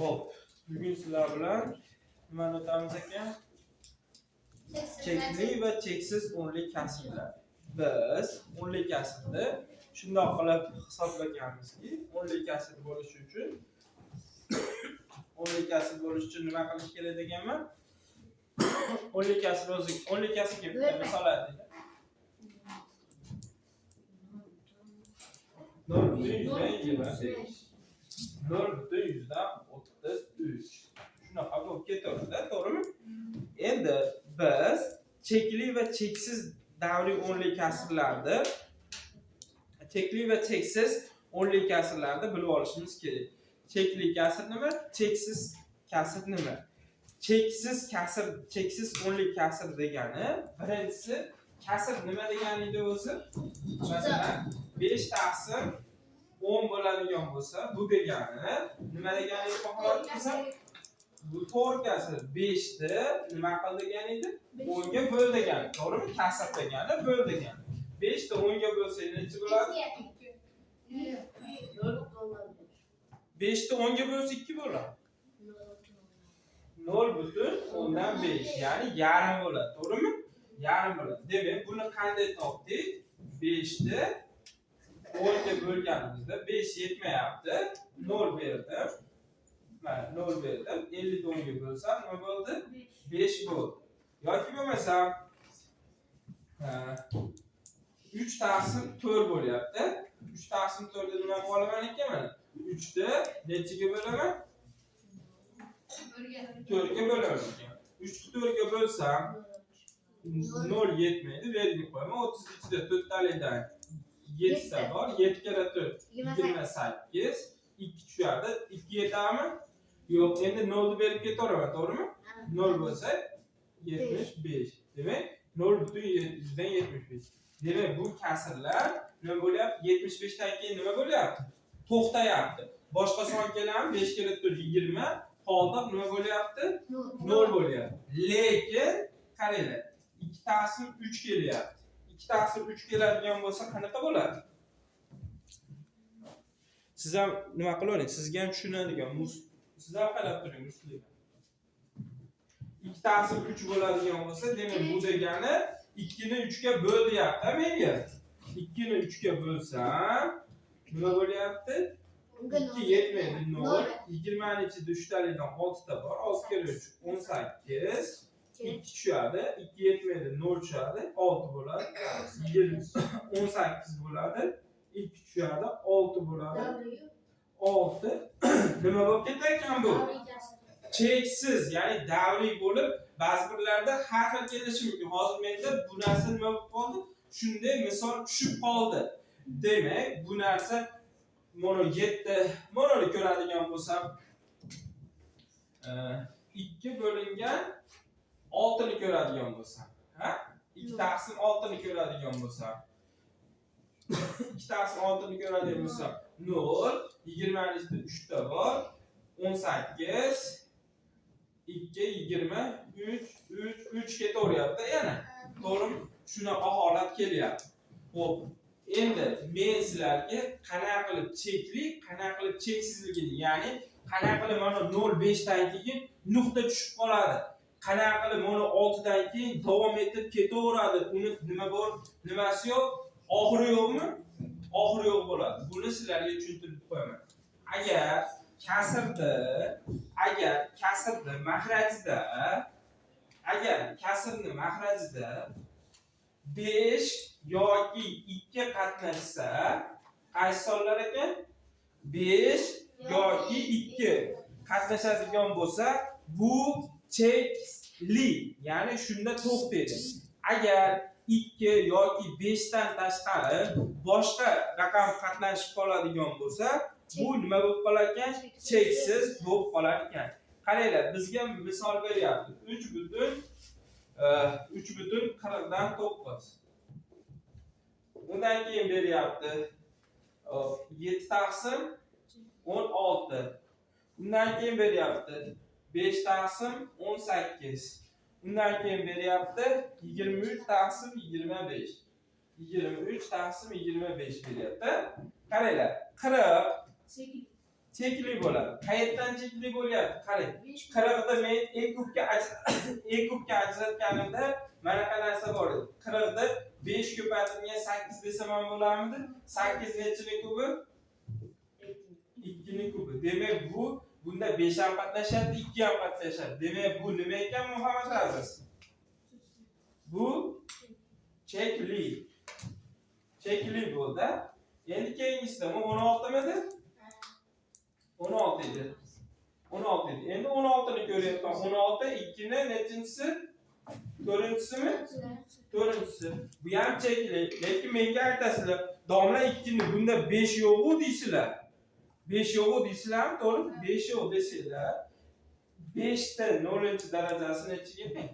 Hop, bugün sizlar bilan nimani o'tamiz ekan? Chekli va cheksiz o'nli kasrlar. Biz o'nli kasrni shundoq qilib hisoblaganmizki, o'nli kasr bo'lishi uchun nima qilish kerak deganman? O'nli kasrga bitta misol aytaylik. 0,133 shunaqa bo'lib ketaveradi, to'g'rimi? Endi biz chekli va cheksiz davriy o'nli kasrlarni bilib olishimiz kerak. Chekli kasr nima? Cheksiz kasr nima? Cheksiz o'nli kasr degani, birinchisi kasr nima degani edi o'zi? Masalan, 5 taqsim 10 bo'ladigan bo'lsa, bu degani nima degani baholatsa? Bu to'g'ri kasr 5 ni nima qil degan edi? 10 ga bo'l degani, to'g'rimi? Kasr degani bo'l degani. 5 ni 10 ga bo'lsa necha bo'ladi? 5 ni 10 ga bo'lsa 2 bo'ladi. 0,5, ya'ni yarim bo'ladi, to'g'rimi? Yarim bo'ladi. Demak, buni qanday topdik? 5 ni 10 ga bo'lganimizda 5 yetmayapti. 0 berdim. Mana 0 berdim. 50 ni 10 ga bo'lsam nima bo'ldi? 5 bo'ldi. Yoki bo'lmasa 3 taqsim 4 bo'lyapti. 3 taqsim 4 ni nima bo'laman ekan mana? 3 ni nechiga bo'laman? 4 ga bo'laman ekan. 3 ni 4 ga bo'lsam 0 yetmaydi, verib qo'yaman. 30 ichida 4 talidan 7 ta bor. 7 kere 4 28. 2 tushadi. 2 yetami? Yo'q, endi 0 ni berib ketaveraman, to'g'rimi? 0 bo'lsa 75. Demak, 0,75. Demak, bu kasrlar nima bo'lyapti? 75 dan keyin nima bo'lyapti? To'xtayapti. Boshqa son kelamiz, 5 kere 4 20. Qoldiq nima bo'lyapti? 0 bo'lyapti. Lekin qaranglar, 2 taqsim 3 kelyapti. 2 taqsim 3 keladigan bo'lsa qanaqa bo'ladi? Siz ham nima qilavering? Sizga ham tushunadigan, siz ham qarab turing, muslim. 2 taqsim 3 bo'ladigan bo'lsa, demak bu degani 2 ni 3 ga bo'l deyapti menga. 2 ni 3 ga bo'lsam nima bo'lyapti? 2 yetmaydi, 0. 20 ni ichida 3 talidan 6 ta bor. 6 kere 3 18. 2 tushadi. 2 yetmaydi, 0 tushadi. 6 bo'ladi. 18 bo'ladi. 2 tushadi. 6 bo'ladi. 6. Nima bo'lib ketar ekan bu? Cheksiz, ya'ni davriy bo'lib, ba'zi birlarda har xil kelishi mumkin. Hozir menda bu narsa nima bo'lib qoldi? Shunday misol tushib qoldi. Demak, bu narsa mana 7 mana ko'radigan bo'lsam 2 bo'lingan 6 ni ko'radigan bo'lsam, ha? 2 taqsim 6 ni ko'radigan bo'lsam 2 taqsim 6 ni ko'radigan bo'lsam 0, 20 ni ichida 3 ta bor, 18, 2, 20, 3 ketaveryapti yana. To'g'rimi? Shunaqa holat kelyapti. Xo'p, endi men sizlarga qanaqa qilib chekli, qanaqa qilib cheksizligini, ya'ni qanaqa qilib mana 0,5 dan keyin nuqta tushib qoladi. Qanaqa qilib mana 6 dan keyin davom etib ketaveradi. Uni nima bor, nimasi yo'q, oxiri yo'qmi? Oxiri yo'q bo'ladi. Buni sizlarga tushuntirib qo'yaman. Agar kasrni mahrajida 5 yoki 2 qatnashsa, qaysi sonlar ekan? 5 yoki 2 qatnashadigan bo'lsa, bu chekli, ya'ni shunda to'xtaydi. Agar 2 yoki 5 dan tashqari boshqa raqam qatnashib qoladigan bo'lsa, bu nima bo'lib qolar ekan? Cheksiz bo'lib qolar ekan. Qaranglar, bizga misol beryapti. 3,40 dan 9. Bundan keyin beryapti 7 taqsim 16. Bundan keyin beryapti 5 taqsim 18. Bundan keyin beryapti 23 taqsim 25. 23 taqsim 25 beryapti. Qaranglar, 40 chekli bo'ladi. Qayerdan chekli bo'lyapti? Qarang. 40 da men e kubga ajratganimda mana qanaqa narsa bor edi. 40 da 5 ko'paytirilgan 8 desam ham bo'larmidi? 8 nechining kubi? 2 ning kubi. Demak, bunda 5 ham qatnashadi, 2 ham qatnashadi. Demak, bu nima ekan Muhammad Aziz? Bu chekli. Chekli bo'ldi. Endi keyingisida 16 midi? 16 edi. 16 edi. Endi 16 ni ko'ryapman. 16 2 ni nechinchisi? 4-chisimi? 4-chisi. Bu ham chekli. Lekin menga aytasizlar, domla 2 ni bunda 5 yo'q-ku deysizlar. 5 yo'q deysizlarmi? To'g'rimi? 5 yo'q desanglar, 5 ta 0-darajasi nechiga teng?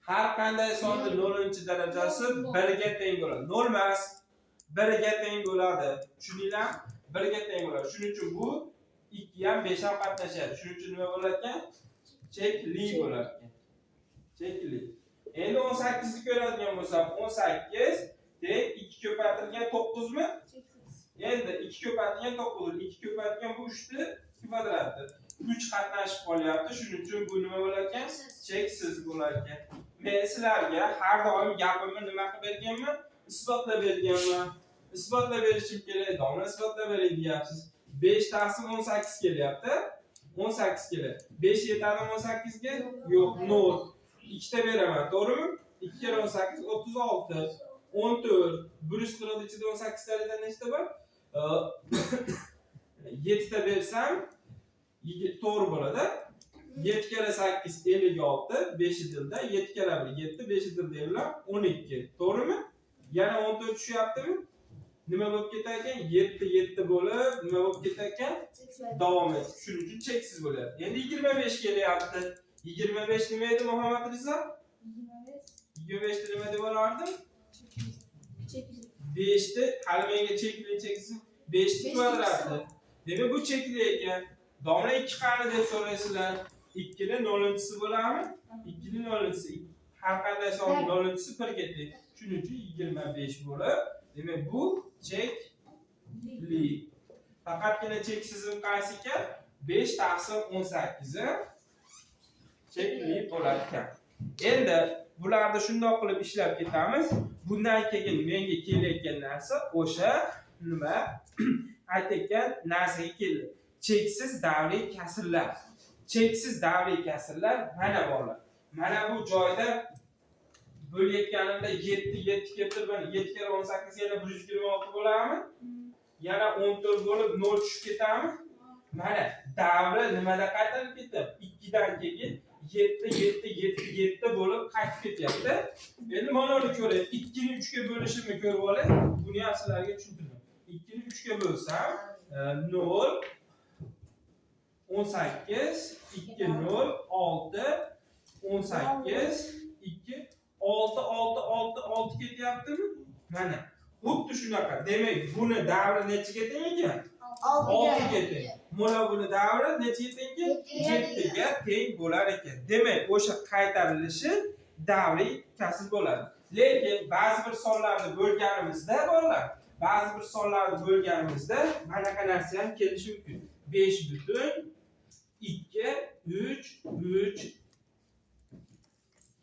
Har qanday sonning 0-darajasi 1 ga teng bo'ladi. 0 emas, 1 ga teng bo'ladi. Tushundinglarmi? 1 ga teng bo'ladi. Shuning uchun bu 2 ham 5 ham qatnashadi. Shuning uchun nima bo'lar ekan? Chekli bo'lar ekan. Chekli. Endi 18 ni ko'radigan bo'lsam, 18 teng 2 ko'paytirilgan 9 mi? Endi 2 ko'paytirilgan 9, 2 ko'paytirilgan bu 3 ni kvadrati. 3 qatnashib qolyapti. Shuning uchun bu nima bo'lar ekan? Cheksiz bo'lar ekan. Men sizlarga har doim gapimni nima qilib berganman? Isbotlab berganman. Isbotlab berishim kerak. Domla isbotlab bering deyapsiz. 5 taqsim 18 kelyapti. 18 kelyapti. 5 yetadimi 18 ga? Yo'q, 0. 2 ta beraman, to'g'rimi? 2 kere 18 36. 14. 140 ichida 18 tadan nechta bor? 7 ta bersam to'g'ri bo'ladi. 7 kere 8 56, 5 dilda 7 kere 1 7, 5 dilda bilan 12. To'g'rimi? Yana 14 tushyaptimi? Nima bo'lib ketar ekan? 7 7 bo'lib, nima bo'lib ketar ekan? Davom etadi. Shuning uchun cheksiz bo'lyapti. Endi 25 kelyapti. 25 nima edi Muhammad Rizo? 25 ni nima deb olardim? 5 ni hali menga chekli cheksiz 5 ni kvadrati. Demak, bu chekli ekan. Domla 2 qani deb so'raysizlar. 2 ni 0-chisi bo'ladimi? 2 ni 0-chisi. Har qanday sonning 0-chisi 1 ga teng. Shuning uchun 25 bo'lib, demak bu chekli. Faqatgina cheksizim qaysi ekan? 5 taqsim 18 chekli bo'lar ekan. Endi bularni shundoq qilib ishlab ketamiz. Bundan keyin menga kelayotgan narsa o'sha nima aytayotgan narsaga keldi. Cheksiz davriy kasrlar. Cheksiz davriy kasrlar mana borlar. Mana bu joyda bo'layotganimda 7 7 keltirib 7 kere 18 yana 126 bo'ladimi? Yana 14 bo'lib 0 tushib ketadimi? Mana davri nimada qaytarib ketdi? 2 dan keyin 7 7 7 7 bo'lib qaytib ketyapti. Endi mana uni ko'raylik. 2 ni 3 ga bo'lishimni ko'rib oling. Buni ham sizlarga tushuntiraman. 2 ni 3 ga bo'lsam 0 18 2 0 6 18 2 6 6 6 6 ketyaptimi? Mana xuddi shunaqa. Demak, buni davri nechiga teng ekan? 6 ga teng. Mana buni davri nechiga teng ekan? 7 ga teng bo'lar ekan. Demak, o'sha qaytarilishi davriy kasr bo'ladi. Lekin ba'zi bir sonlarni bo'lganimizda bolalar, ba'zi bir sonlarni bo'lganimizda manaqa narsa ham kelishi mumkin. 5 butun 2 3 3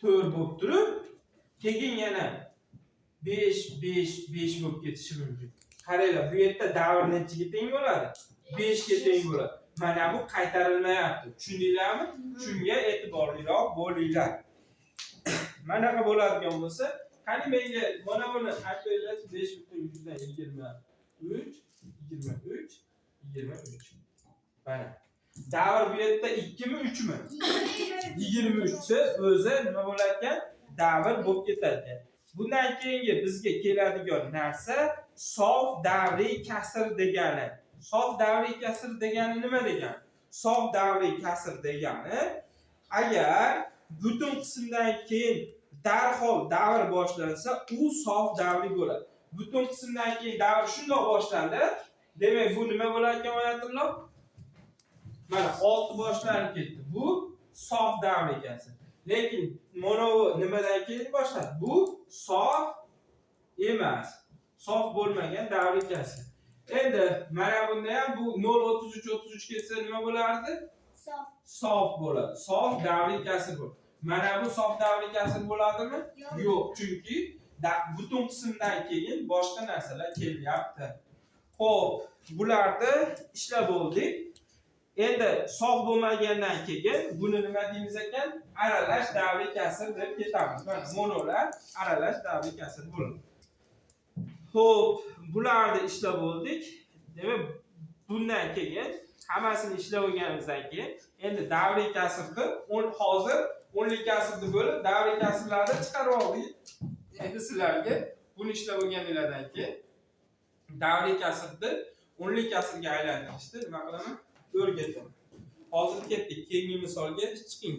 4 bo'lib turib, keyin yana 5 5 5 bo'lib ketishi mumkin. Qaranglar, bu yerda davr nechiga teng bo'ladi? 5 ga teng bo'ladi. Mana bu qaytarilmayapti. Tushundinglarmi? Shunga e'tiborliroq bo'linglar. Manaqa bo'ladigan bo'lsa, qani menga mana buni aytaylik 5/123 23 23. Mana. Davr bu yerda 2 mi 3 mi? 23 si o'zi nima bo'lar ekan? Davr bo'lib ketadi. Bundan keyingi bizga keladigan narsa sof davriy kasr degani. Sof davriy kasr degani nima degani? Sof davriy kasr degani agar butun qismdan keyin darhol davr boshlansa, u sof davriy bo'ladi. Butun qismdan keyin davr shundoq boshlandi. Demak, bu nima bo'lar ekan oyatulloh? Mana 6 boshlanib ketdi. Bu sof davriy kasr. Lekin mana bu nimadan keyin boshladi? Bu sof emas. sof bo'lmagan davriy kasr. Endi mana bunda ham bu 0.33 ketsa nima bo'lardi? Sof. Sof bo'ladi. Sof davriy kasr bo'ladi. Mana bu sof davriy kasr bo'ladimi? Yo'q, chunki butun qismdan keyin boshqa narsalar kelyapti. Xo'p, bularni ishlab oldik. Endi sof bo'lmagandan keyin buni nima deymiz ekan? Aralash davriy kasr deb ketamiz. Mana monolar aralash davriy kasr bo'ladi. Xo'p, bularni ishlab oldik. Demak, bundan keyin hammasini ishlab olganimizdan keyin endi davriy kasrni hozir o'nlik kasrni bo'lib davriy kasrlarni chiqarib oldik. Endi sizlarga buni ishlab olganinglardan keyin davriy kasrni o'nlik kasrga aylantirishni nima qilaman? O'rgataman. Hozir ketdik. Keyingi misolga chiqing.